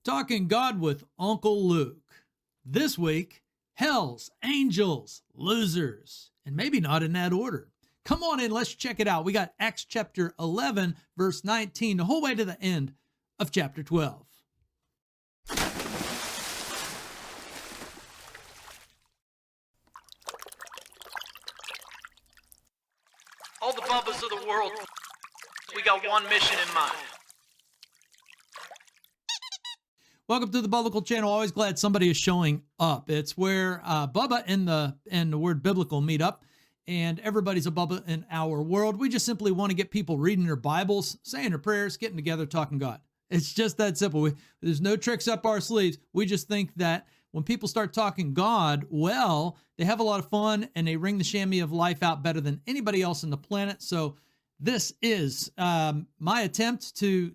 Talking God with Uncle Luke. This week, hells, angels, losers, and maybe not in that order. Come on in, let's check it out. We got Acts chapter 11, verse 19, the whole way to the end of chapter 12. All the bubbas of the world, we got one mission in mind. Welcome to the Biblical Channel. Always glad somebody is showing up. It's where Bubba and the word biblical meet up, and everybody's a Bubba in our world. We just simply want to get people reading their Bibles, saying their prayers, getting together, talking God. It's just that simple. There's no tricks up our sleeves. We just think that when people start talking God, well, they have a lot of fun and they ring the chamois of life out better than anybody else on the planet. So this is my attempt to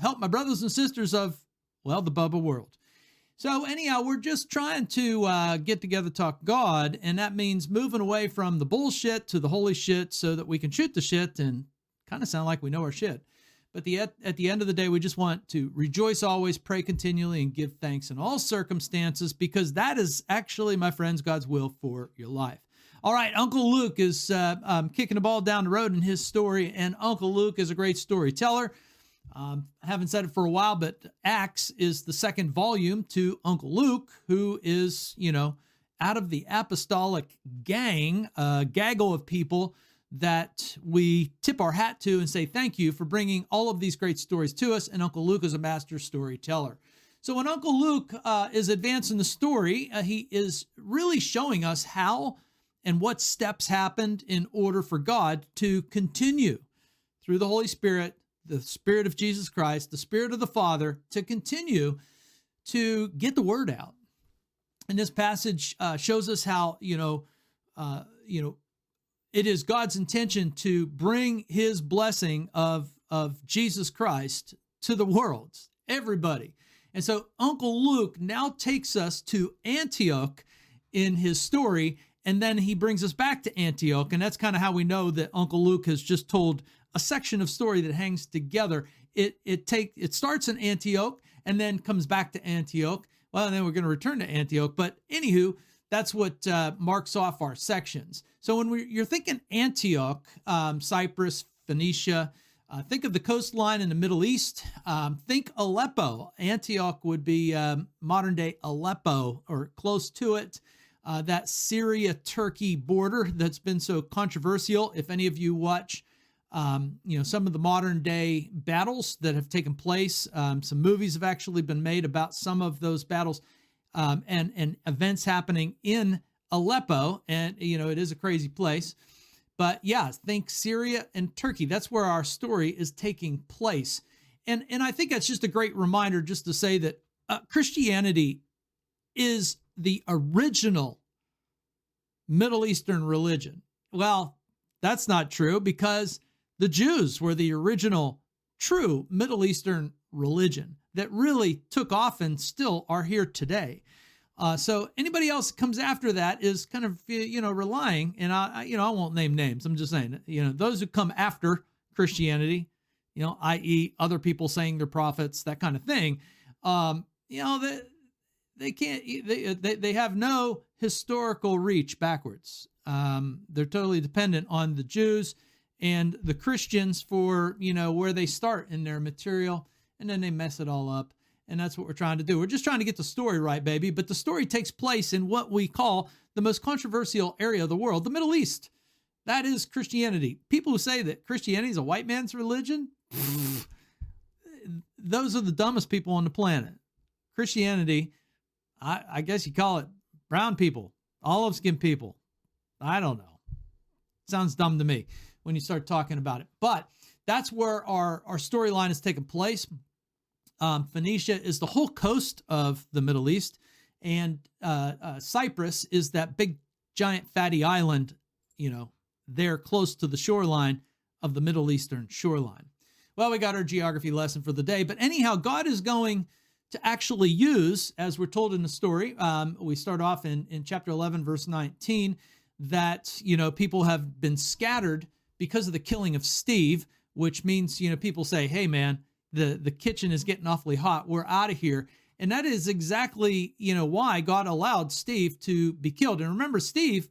help my brothers and sisters of, well, the Bubba world. So anyhow, we're just trying to get together, talk God, and that means moving away from the bullshit to the holy shit so that we can shoot the shit and kind of sound like we know our shit. But at the end of the day, we just want to rejoice always, pray continually, and give thanks in all circumstances, because that is actually, my friends, God's will for your life. All right, Uncle Luke is kicking the ball down the road in his story, and Uncle Luke is a great storyteller. I haven't said it for a while, but Acts is the second volume to Uncle Luke, who is, out of the apostolic gang, gaggle of people that we tip our hat to and say thank you for bringing all of these great stories to us. And Uncle Luke is a master storyteller. So when Uncle Luke is advancing the story, he is really showing us how and what steps happened in order for God to continue through the Holy Spirit, the Spirit of Jesus Christ, the Spirit of the Father, to continue to get the word out. And this passage shows us how, it is God's intention to bring his blessing of Jesus Christ to the world, everybody. And so Uncle Luke now takes us to Antioch in his story, and then he brings us back to Antioch. And that's kind of how we know that Uncle Luke has just told a section of story that hangs together. It starts in Antioch and then comes back to Antioch. Well, and then we're going to return to Antioch. But anywho, that's what marks off our sections. So when you're thinking Antioch, Cyprus, Phoenicia, think of the coastline in the Middle East. Think Aleppo. Antioch would be modern-day Aleppo or close to it. That Syria-Turkey border that's been so controversial. If any of you watch some of the modern day battles that have taken place. Some movies have actually been made about some of those battles and events happening in Aleppo. And, it is a crazy place. But yeah, think Syria and Turkey. That's where our story is taking place. And I think that's just a great reminder just to say that Christianity is the original Middle Eastern religion. Well, that's not true, because the Jews were the original true Middle Eastern religion that really took off and still are here today. So anybody else that comes after that is kind of, relying, and I won't name names. I'm just saying, those who come after Christianity, i.e. other people saying they're prophets, that kind of thing, they can't, they have no historical reach backwards. They're totally dependent on the Jews and the Christians for, where they start in their material, and then they mess it all up. And that's what we're trying to do. We're just trying to get the story right, baby. But the story takes place in what we call the most controversial area of the world, the Middle East. That is Christianity. People who say that Christianity is a white man's religion, those are the dumbest people on the planet. Christianity, I guess you call it brown people, olive-skinned people. I don't know. Sounds dumb to me when you start talking about it. But that's where our storyline has taken place. Phoenicia is the whole coast of the Middle East, and Cyprus is that big, giant, fatty island, there close to the shoreline of the Middle Eastern shoreline. Well, we got our geography lesson for the day. But anyhow, God is going to actually use, as we're told in the story, we start off in chapter 11, verse 19, that, people have been scattered because of the killing of Steve, which means, people say, hey, man, the kitchen is getting awfully hot. We're out of here. And that is exactly, why God allowed Steve to be killed. And remember, Steve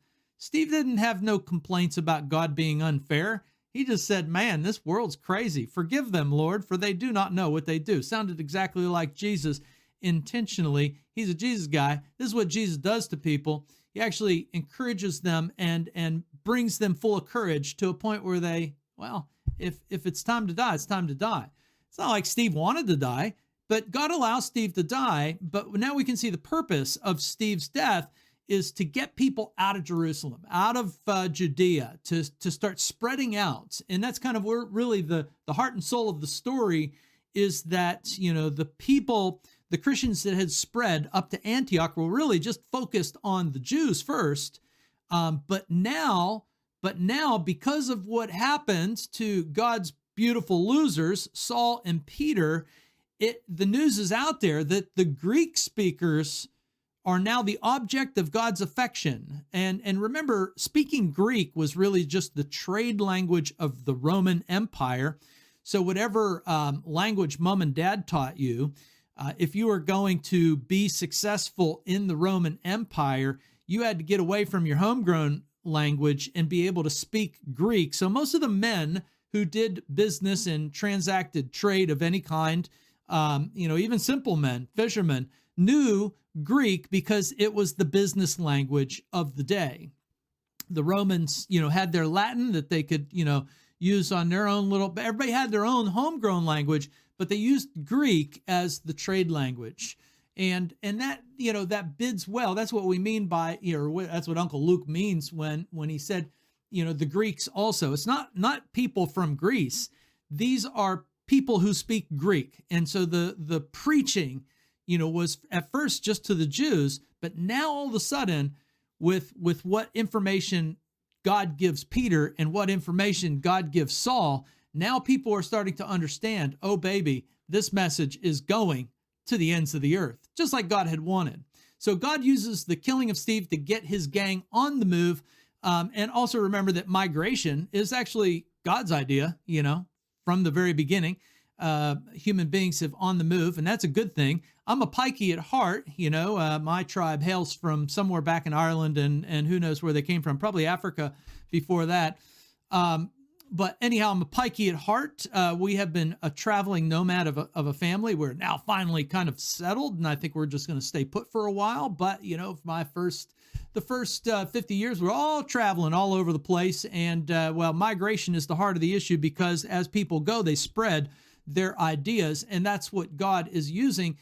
didn't have no complaints about God being unfair. He just said, man, this world's crazy. Forgive them, Lord, for they do not know what they do. Sounded exactly like Jesus intentionally. He's a Jesus guy. This is what Jesus does to people. He actually encourages them and brings them full of courage to a point where if it's time to die, it's time to die. It's not like Steve wanted to die, but God allows Steve to die. But now we can see the purpose of Steve's death is to get people out of Jerusalem, out of Judea, to start spreading out. And that's kind of where really the heart and soul of the story is, that, the people, the Christians that had spread up to Antioch were really just focused on the Jews first. But now, because of what happened to God's beautiful losers, Saul and Peter, the news is out there that the Greek speakers are now the object of God's affection. And remember, speaking Greek was really just the trade language of the Roman Empire. So whatever language mom and dad taught you, if you were going to be successful in the Roman Empire, you had to get away from your homegrown language and be able to speak Greek. So most of the men who did business and transacted trade of any kind, even simple men, fishermen, knew Greek because it was the business language of the day. The Romans, had their Latin that they could, use on their own everybody had their own homegrown language, but they used Greek as the trade language. And that, that bids well. That's what we mean by, that's what Uncle Luke means when he said, the Greeks also. It's not people from Greece. These are people who speak Greek. And so the preaching, was at first just to the Jews, but now all of a sudden with what information God gives Peter and what information God gives Saul, now people are starting to understand, oh baby, this message is going to the ends of the earth, just like God had wanted. So God uses the killing of Steve to get his gang on the move. And also remember that migration is actually God's idea, from the very beginning. Human beings have on the move, and that's a good thing. I'm a Pikey at heart. My tribe hails from somewhere back in Ireland, and who knows where they came from, probably Africa before that. But anyhow, I'm a Pikey at heart. We have been a traveling nomad of a family. We're now finally kind of settled, and I think we're just going to stay put for a while. But, the first 50 years, we're all traveling all over the place. And, migration is the heart of the issue, because as people go, they spread their ideas. And that's what God is using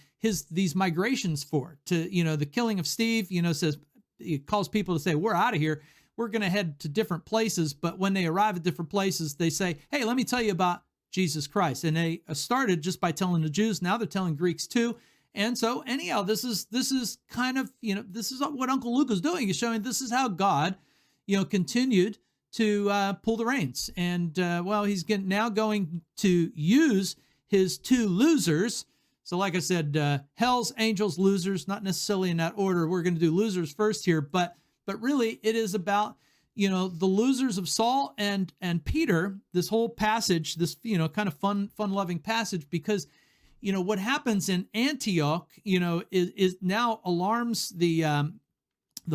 these migrations for. The killing of Steve, says, it calls people to say, we're out of here. We're going to head to different places. But when they arrive at different places, they say, hey, let me tell you about Jesus Christ. And they started just by telling the Jews. Now they're telling Greeks too. And so anyhow, this is kind of, this is what Uncle Luke is doing. He's showing this is how God, continued to pull the reins. And he's now going to use his two losers. So like I said, hell's angels, losers, not necessarily in that order. We're going to do losers first here, but really it is about, the losers of Saul and Peter, this whole passage, this, kind of fun-loving passage, because, what happens in Antioch, is now alarms the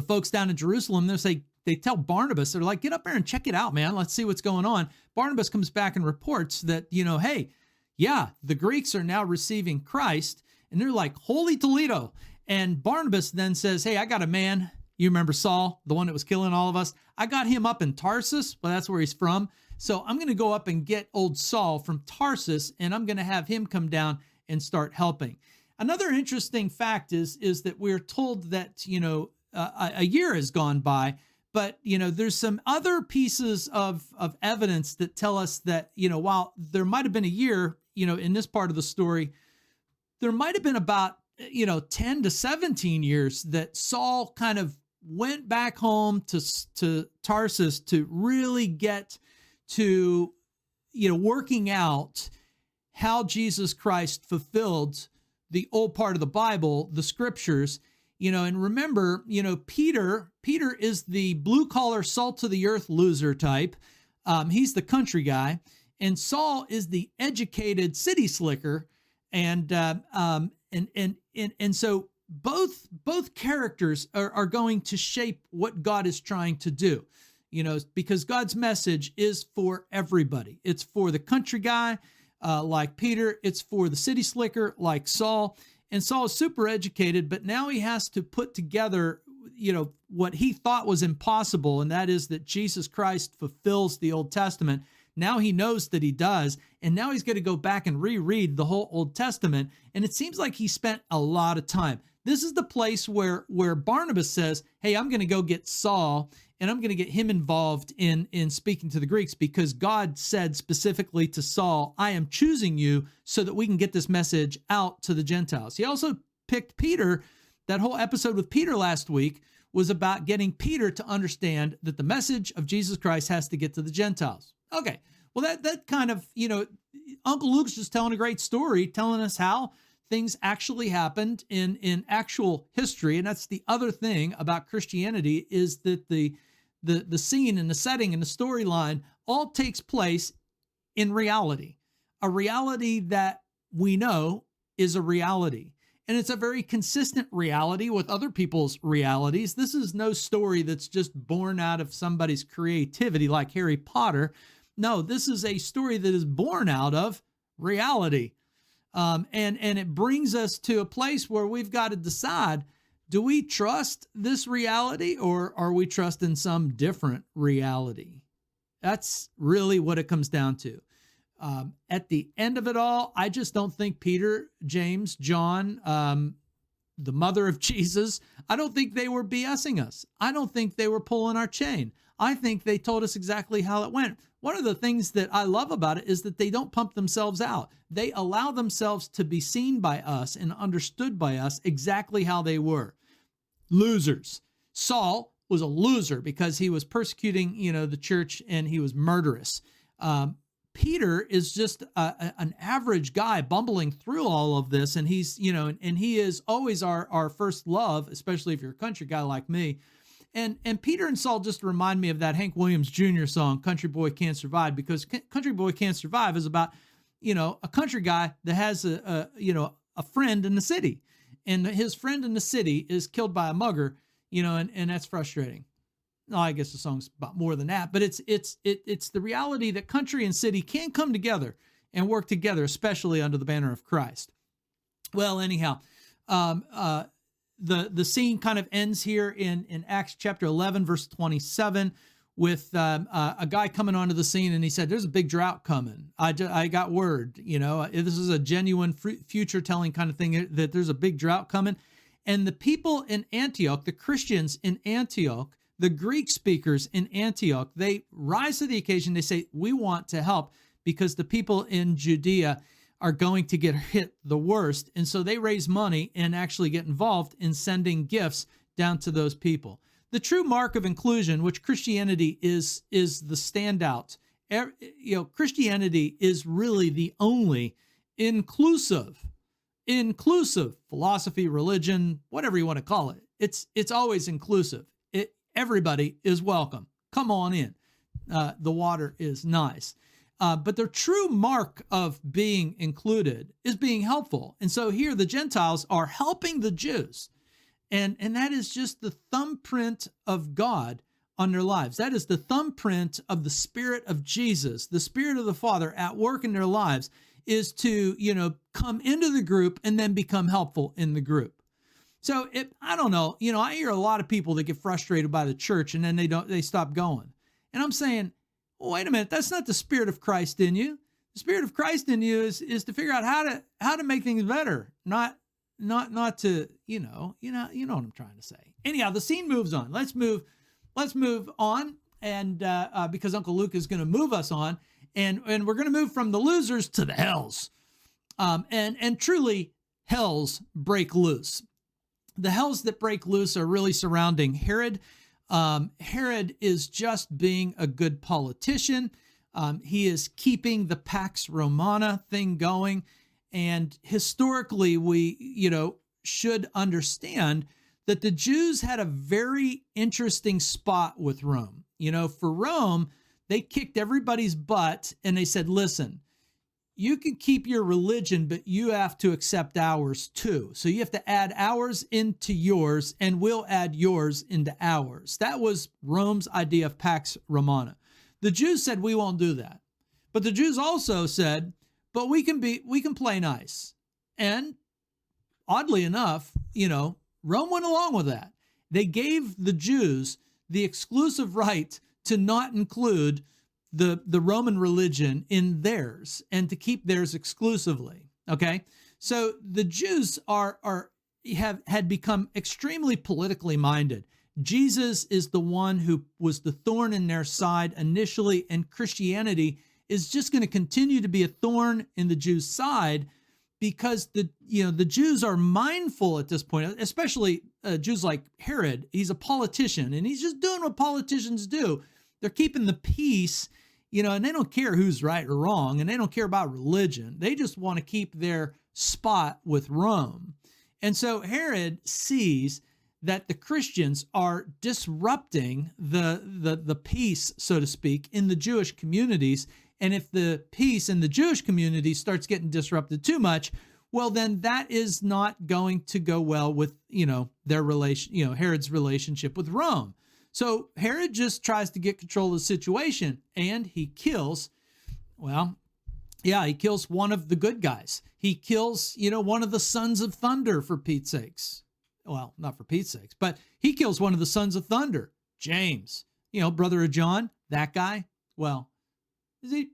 folks down in Jerusalem. They tell Barnabas, they're like, get up there and check it out, man. Let's see what's going on. Barnabas comes back and reports that, hey, yeah, the Greeks are now receiving Christ. And they're like, holy Toledo. And Barnabas then says, hey, I got a man. You remember Saul, the one that was killing all of us? I got him up in Tarsus, but that's where he's from. So I'm going to go up and get old Saul from Tarsus, and I'm going to have him come down and start helping. Another interesting fact is that we're told that, a year has gone by, but, there's some other pieces of evidence that tell us that, while there might have been a year, in this part of the story, there might have been about, 10 to 17 years that Saul kind of went back home to Tarsus to really get to, working out how Jesus Christ fulfilled the old part of the Bible, the scriptures, and remember, Peter is the blue collar, salt to the earth loser type. He's the country guy. and Saul is the educated city slicker, and so both characters are going to shape what God is trying to do, because God's message is for everybody. It's for the country guy like Peter. It's for the city slicker like Saul. And Saul is super educated, but now he has to put together, what he thought was impossible, and that is that Jesus Christ fulfills the Old Testament. Now he knows that he does, and now he's going to go back and reread the whole Old Testament, and it seems like he spent a lot of time. This is the place where Barnabas says, hey, I'm going to go get Saul, and I'm going to get him involved in speaking to the Greeks, because God said specifically to Saul, I am choosing you so that we can get this message out to the Gentiles. He also picked Peter. That whole episode with Peter last week was about getting Peter to understand that the message of Jesus Christ has to get to the Gentiles. Okay, well, that kind of, Uncle Luke's just telling a great story, telling us how things actually happened in actual history. And that's the other thing about Christianity, is that the scene and the setting and the storyline all takes place in reality, a reality that we know is a reality. And it's a very consistent reality with other people's realities. This is no story that's just born out of somebody's creativity like Harry Potter. No, this is a story that is born out of reality. And it brings us to a place where we've got to decide, do we trust this reality, or are we trusting some different reality? That's really what it comes down to. At the end of it all, I just don't think Peter, James, John, the mother of Jesus, I don't think they were BSing us. I don't think they were pulling our chain. I think they told us exactly how it went. One of the things that I love about it is that they don't pump themselves out. They allow themselves to be seen by us and understood by us exactly how they were. Losers. Saul was a loser because he was persecuting, the church, and he was murderous. Peter is just an average guy bumbling through all of this, and he's, and he is always our first love, especially if you're a country guy like me. And Peter and Saul just remind me of that Hank Williams Jr. song, Country Boy Can't Survive, because Country Boy Can't Survive is about, a country guy that has a friend in the city, and his friend in the city is killed by a mugger, and that's frustrating. No, I guess the song's about more than that, but it's the reality that country and city can come together and work together, especially under the banner of Christ. Well, anyhow, the scene kind of ends here in Acts chapter 11, verse 27, with a guy coming onto the scene, and he said, "There's a big drought coming. I got word. This is a genuine future-telling kind of thing, that there's a big drought coming." And the people in Antioch, the Christians in Antioch, the Greek speakers in Antioch, they rise to the occasion. They say, we want to help because the people in Judea are going to get hit the worst. And so they raise money and actually get involved in sending gifts down to those people. The true mark of inclusion, which Christianity is the standout. Christianity is really the only inclusive philosophy, religion, whatever you want to call it. It's always inclusive. Everybody is welcome. Come on in. The water is nice. But the true mark of being included is being helpful. And so here the Gentiles are helping the Jews. And that is just the thumbprint of God on their lives. That is the thumbprint of the Spirit of Jesus, the Spirit of the Father at work in their lives, is to, come into the group and then become helpful in the group. So I don't know, I hear a lot of people that get frustrated by the church and then they stop going. And I'm saying, well, wait a minute, that's not the Spirit of Christ in you. The Spirit of Christ in you is to figure out how to make things better, not to, you know what I'm trying to say. Anyhow, the scene moves on. Let's move on. And because Uncle Luke is going to move us on, and we're going to move from the losers to the hells. And truly, hells break loose. The hells that break loose are really surrounding Herod. Herod is just being a good politician. He is keeping the Pax Romana thing going. And historically, we, should understand that the Jews had a very interesting spot with Rome. For Rome, they kicked everybody's butt and they said, listen, you can keep your religion, but you have to accept ours too. So you have to add ours into yours, and we'll add yours into ours. That was Rome's idea of Pax Romana. The Jews said, we won't do that. But the Jews also said, but we can play nice. And oddly enough, Rome went along with that. They gave the Jews the exclusive right to not include the Roman religion in theirs and to keep theirs exclusively. Okay. So the Jews had become extremely politically minded. Jesus is the one who was the thorn in their side initially, and Christianity is just going to continue to be a thorn in the Jews' side because the Jews are mindful at this point, especially Jews like Herod. He's a politician and he's just doing what politicians do. They're keeping the peace, and they don't care who's right or wrong, and they don't care about religion. They just want to keep their spot with Rome. And so Herod sees that the Christians are disrupting the peace, so to speak, in the Jewish communities. And if the peace in the Jewish community starts getting disrupted too much, well, then that is not going to go well with, their relation, Herod's relationship with Rome. So Herod just tries to get control of the situation, and he kills one of the good guys. He kills, one of the sons of thunder, for Pete's sakes. Well, not for Pete's sakes, but he kills one of the sons of thunder, James, brother of John, that guy. Well, he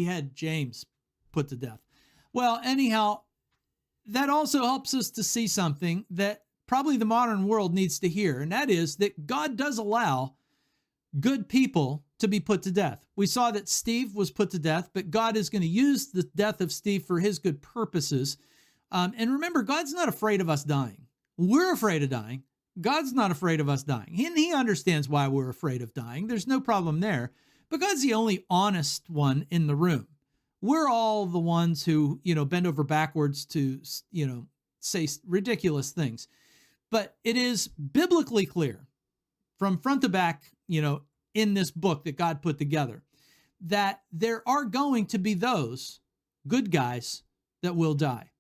had James put to death. Well, anyhow, that also helps us to see something that probably the modern world needs to hear, and that is that God does allow good people to be put to death. We saw that Steve was put to death, but God is going to use the death of Steve for his good purposes. And remember, God's not afraid of us dying. We're afraid of dying. God's not afraid of us dying. He understands why we're afraid of dying. There's no problem there. But God's the only honest one in the room. We're all the ones who, bend over backwards to, say ridiculous things. But it is biblically clear from front to back, in this book that God put together, that there are going to be those good guys that will die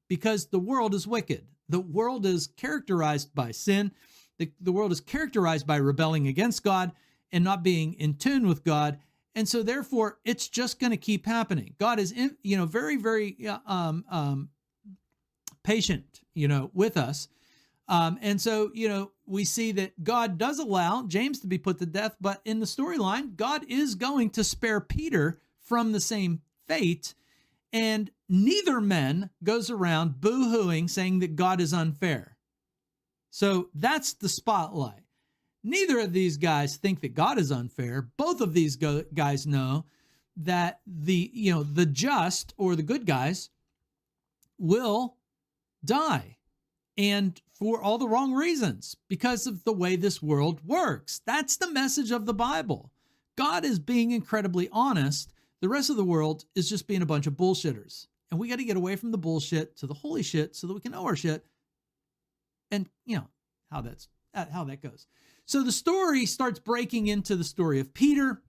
because the world is wicked. The world is characterized by sin. The world is characterized by rebelling against God and not being in tune with God. And so therefore it's just going to keep happening. God is, very, very patient, with us. And so, we see that God does allow James to be put to death, but in the storyline, God is going to spare Peter from the same fate. And neither man goes around boo-hooing saying that God is unfair. So that's the spotlight. Neither of these guys think that God is unfair. Both of these guys know that the just or the good guys will die. And for all the wrong reasons, because of the way this world works. That's the message of the Bible. God is being incredibly honest. The rest of the world is just being a bunch of bullshitters. And we got to get away from the bullshit to the holy shit so that we can know our shit. And how that goes. So the story starts breaking into the story of Peter,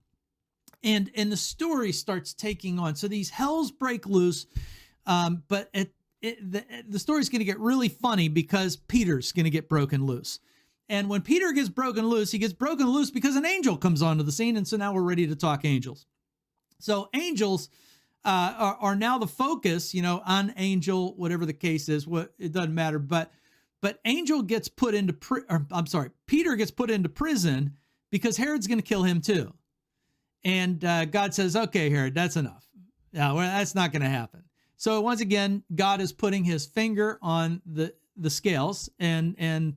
and the story starts taking on. So these hells break loose, but the story's going to get really funny because Peter's going to get broken loose. And when Peter gets broken loose, he gets broken loose because an angel comes onto the scene. And so now we're ready to talk angels. So angels are now the focus, on angel, whatever the case is, it doesn't matter. But angel gets put into, Peter gets put into prison because Herod's going to kill him too. And God says, okay, Herod, that's enough. No, that's not going to happen. So once again, God is putting his finger on the scales and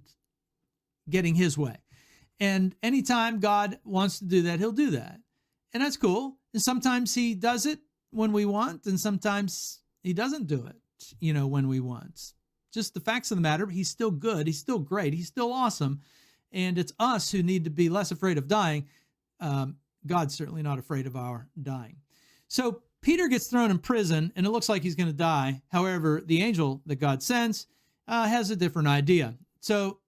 getting his way. And anytime God wants to do that, he'll do that. And that's cool. And sometimes he does it when we want, and sometimes he doesn't do it, when we want. Just the facts of the matter, he's still good. He's still great. He's still awesome. And it's us who need to be less afraid of dying. God's certainly not afraid of our dying. So Peter gets thrown in prison, and it looks like he's going to die. However, the angel that God sends has a different idea. So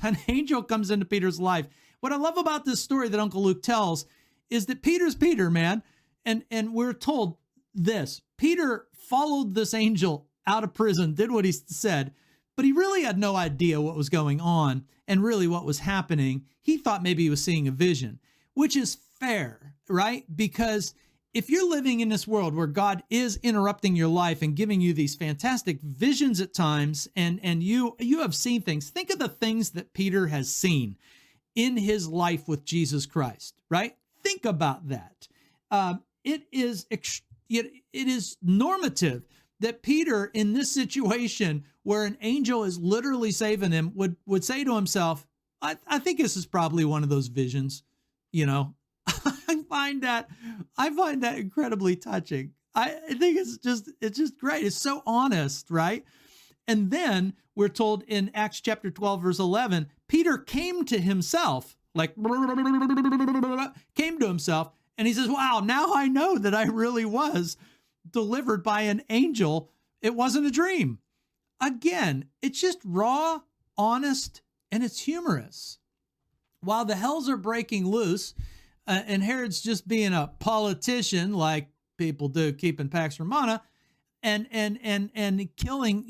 an angel comes into Peter's life. What I love about this story that Uncle Luke tells is that Peter's Peter, man. And we're told this. Peter followed this angel out of prison, did what he said, but he really had no idea what was going on and really what was happening. He thought maybe he was seeing a vision, which is fair, right? Because if you're living in this world where God is interrupting your life and giving you these fantastic visions at times, and you have seen things, think of the things that Peter has seen in his life with Jesus Christ, right? Think about that. It is normative that Peter, in this situation where an angel is literally saving him, would say to himself, I think this is probably one of those visions, you know. I find that incredibly touching. I think it's just great. It's so honest, right? And then we're told in Acts chapter 12, verse 11, Peter came to himself, came to himself, and he says, wow, now I know that I really was delivered by an angel. It wasn't a dream. Again, it's just raw, honest, and it's humorous. While the hells are breaking loose, and Herod's just being a politician like people do, keeping Pax Romana, and killing,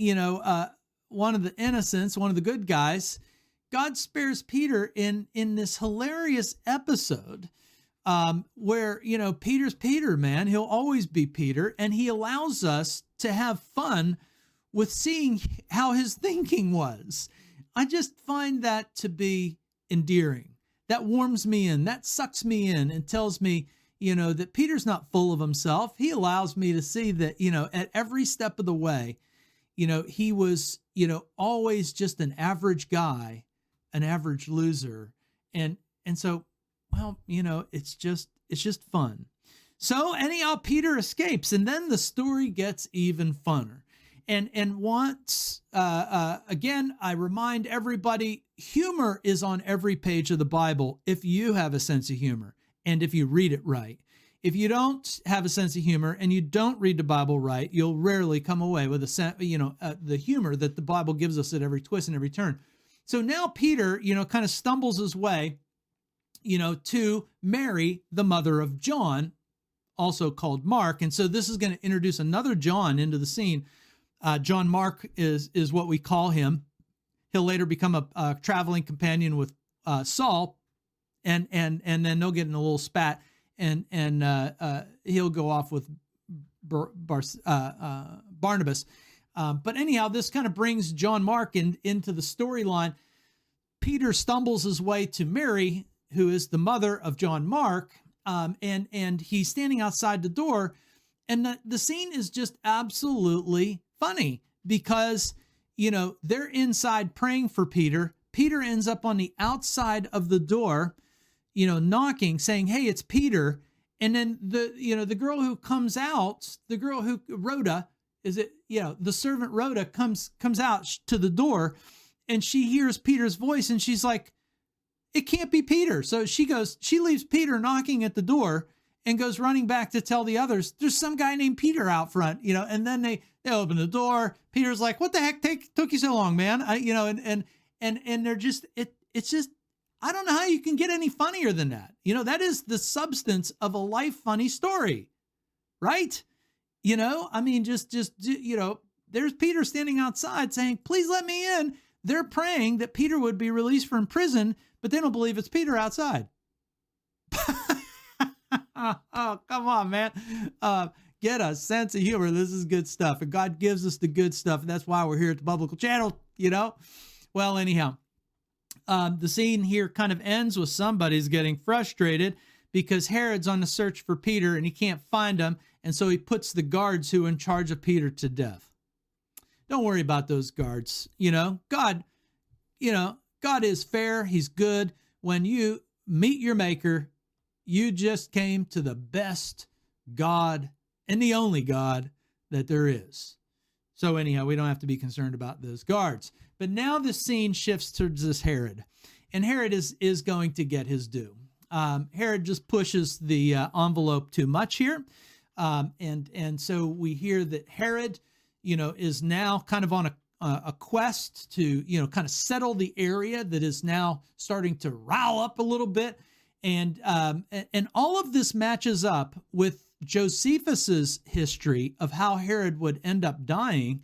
one of the innocents, one of the good guys, God spares Peter in this hilarious episode where, Peter's Peter, man. He'll always be Peter, and he allows us to have fun with seeing how his thinking was. I just find that to be endearing. That warms me in, that sucks me in and tells me, that Peter's not full of himself. He allows me to see that, at every step of the way, he was, always just an average guy, an average loser. And so, well, it's just fun. So anyhow, Peter escapes, and then the story gets even funner. And once, again, I remind everybody, humor is on every page of the Bible if you have a sense of humor and if you read it right. If you don't have a sense of humor and you don't read the Bible right, you'll rarely come away with the humor that the Bible gives us at every twist and every turn. So now Peter, kind of stumbles his way, to Mary, the mother of John, also called Mark. And so this is going to introduce another John into the scene. John Mark is what we call him. He'll later become a traveling companion with Saul, and then they'll get in a little spat, and he'll go off with Barnabas. But anyhow, this kind of brings John Mark into the storyline. Peter stumbles his way to Mary, who is the mother of John Mark, and he's standing outside the door, and the scene is just absolutely funny because, they're inside praying for Peter. Peter ends up on the outside of the door, knocking, saying, hey, it's Peter. And then the girl who comes out, Rhoda, the servant Rhoda comes out to the door, and she hears Peter's voice, and she's like, it can't be Peter. So she leaves Peter knocking at the door and goes running back to tell the others, there's some guy named Peter out front, and then they open the door. Peter's like, what the heck took you so long, man? And they're just, it's just, I don't know how you can get any funnier than that. That is the substance of a life funny story, right? There's Peter standing outside saying, please let me in. They're praying that Peter would be released from prison, but they don't believe it's Peter outside. Oh, come on, man. Get a sense of humor. This is good stuff. And God gives us the good stuff. And that's why we're here at the Biblical Channel, Well, anyhow, the scene here kind of ends with somebody's getting frustrated because Herod's on the search for Peter and he can't find him. And so he puts the guards who are in charge of Peter to death. Don't worry about those guards. God is fair. He's good. When you meet your maker, you just came to the best God and the only God that there is. So anyhow, we don't have to be concerned about those guards. But now the scene shifts towards this Herod. And Herod is going to get his due. Herod just pushes the envelope too much here. And so we hear that Herod, is now kind of on a quest to, kind of settle the area that is now starting to rile up a little bit. And all of this matches up with Josephus's history of how Herod would end up dying.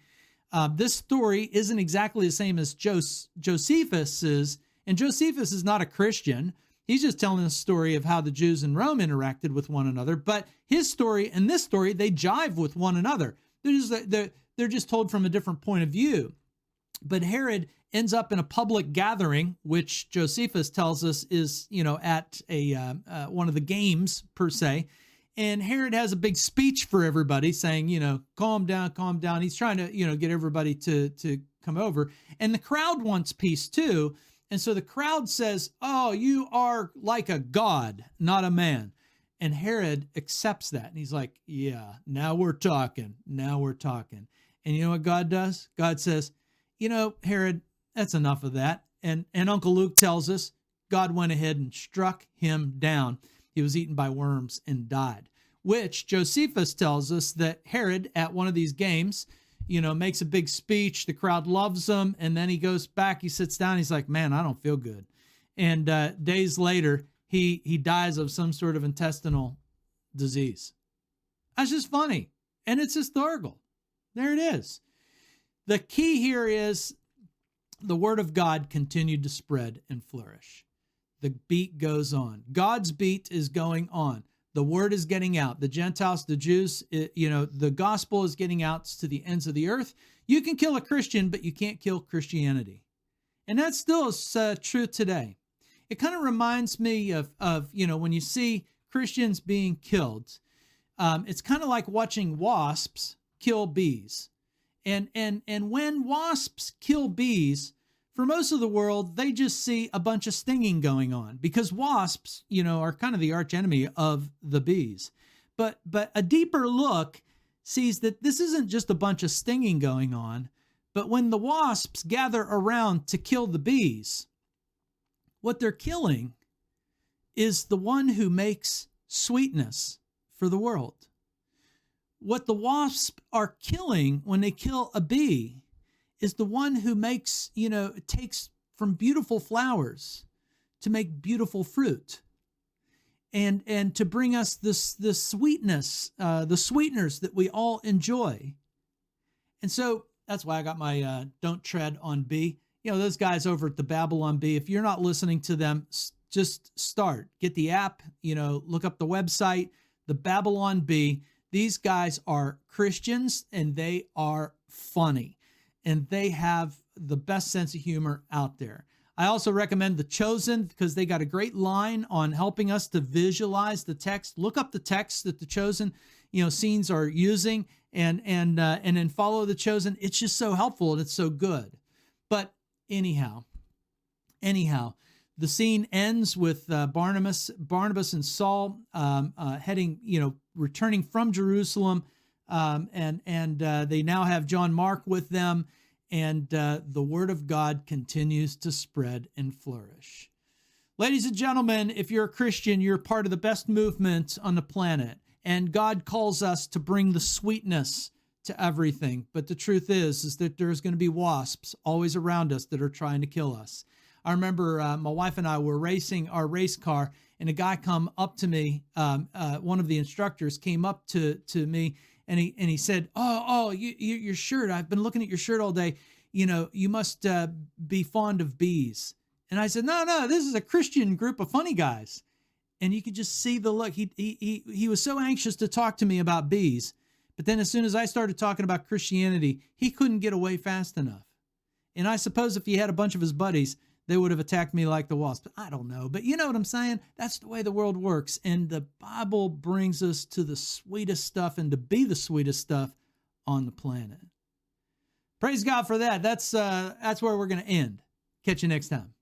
This story isn't exactly the same as Josephus's, and Josephus is not a Christian. He's just telling a story of how the Jews in Rome interacted with one another. But his story and this story, they jive with one another. They're just told from a different point of view. But Herod ends up in a public gathering, which Josephus tells us is, at one of the games per se. And Herod has a big speech for everybody saying, calm down, calm down. He's trying to, get everybody to come over. And the crowd wants peace too. And so the crowd says, oh, you are like a god, not a man. And Herod accepts that. And he's like, yeah, now we're talking. Now we're talking. And you know what God does? God says, Herod, that's enough of that. And Uncle Luke tells us God went ahead and struck him down. He was eaten by worms and died, which Josephus tells us that Herod at one of these games, makes a big speech. The crowd loves him. And then he goes back, he sits down. He's like, man, I don't feel good. And days later, he dies of some sort of intestinal disease. That's just funny. And it's historical. There it is. The key here is the word of God continued to spread and flourish. The beat goes on. God's beat is going on. The word is getting out. The Gentiles, the Jews, the gospel is getting out to the ends of the earth. You can kill a Christian, but you can't kill Christianity. And that still is true today. It kind of reminds me of when you see Christians being killed, it's kind of like watching wasps kill bees. And when wasps kill bees, for most of the world, they just see a bunch of stinging going on because wasps, are kind of the archenemy of the bees. But a deeper look sees that this isn't just a bunch of stinging going on, but when the wasps gather around to kill the bees, what they're killing is the one who makes sweetness for the world. What the wasps are killing when they kill a bee is the one who makes, takes from beautiful flowers to make beautiful fruit and to bring us this sweetness, the sweeteners that we all enjoy. And so that's why I got my Don't Tread on Bee. Those guys over at the Babylon Bee, if you're not listening to them, just start. Get the app, look up the website, the Babylon Bee. These guys are Christians and they are funny. And they have the best sense of humor out there. I also recommend The Chosen because they got a great line on helping us to visualize the text. Look up the text that The Chosen, scenes are using and then follow The Chosen. It's just so helpful and it's so good. But anyhow, the scene ends with Barnabas and Saul heading, returning from Jerusalem. And they now have John Mark with them, and the word of God continues to spread and flourish. Ladies and gentlemen, if you're a Christian, you're part of the best movement on the planet, and God calls us to bring the sweetness to everything. But the truth is that there's going to be wasps always around us that are trying to kill us. I remember my wife and I were racing our race car, and a guy come up to me, one of the instructors came up to me, and he said, your shirt, I've been looking at your shirt all day. You must be fond of bees. And I said, no, this is a Christian group of funny guys. And you could just see the look. He was so anxious to talk to me about bees. But then as soon as I started talking about Christianity, he couldn't get away fast enough. And I suppose if he had a bunch of his buddies, they would have attacked me like the wasp. I don't know. But you know what I'm saying? That's the way the world works. And the Bible brings us to the sweetest stuff and to be the sweetest stuff on the planet. Praise God for that. That's where we're going to end. Catch you next time.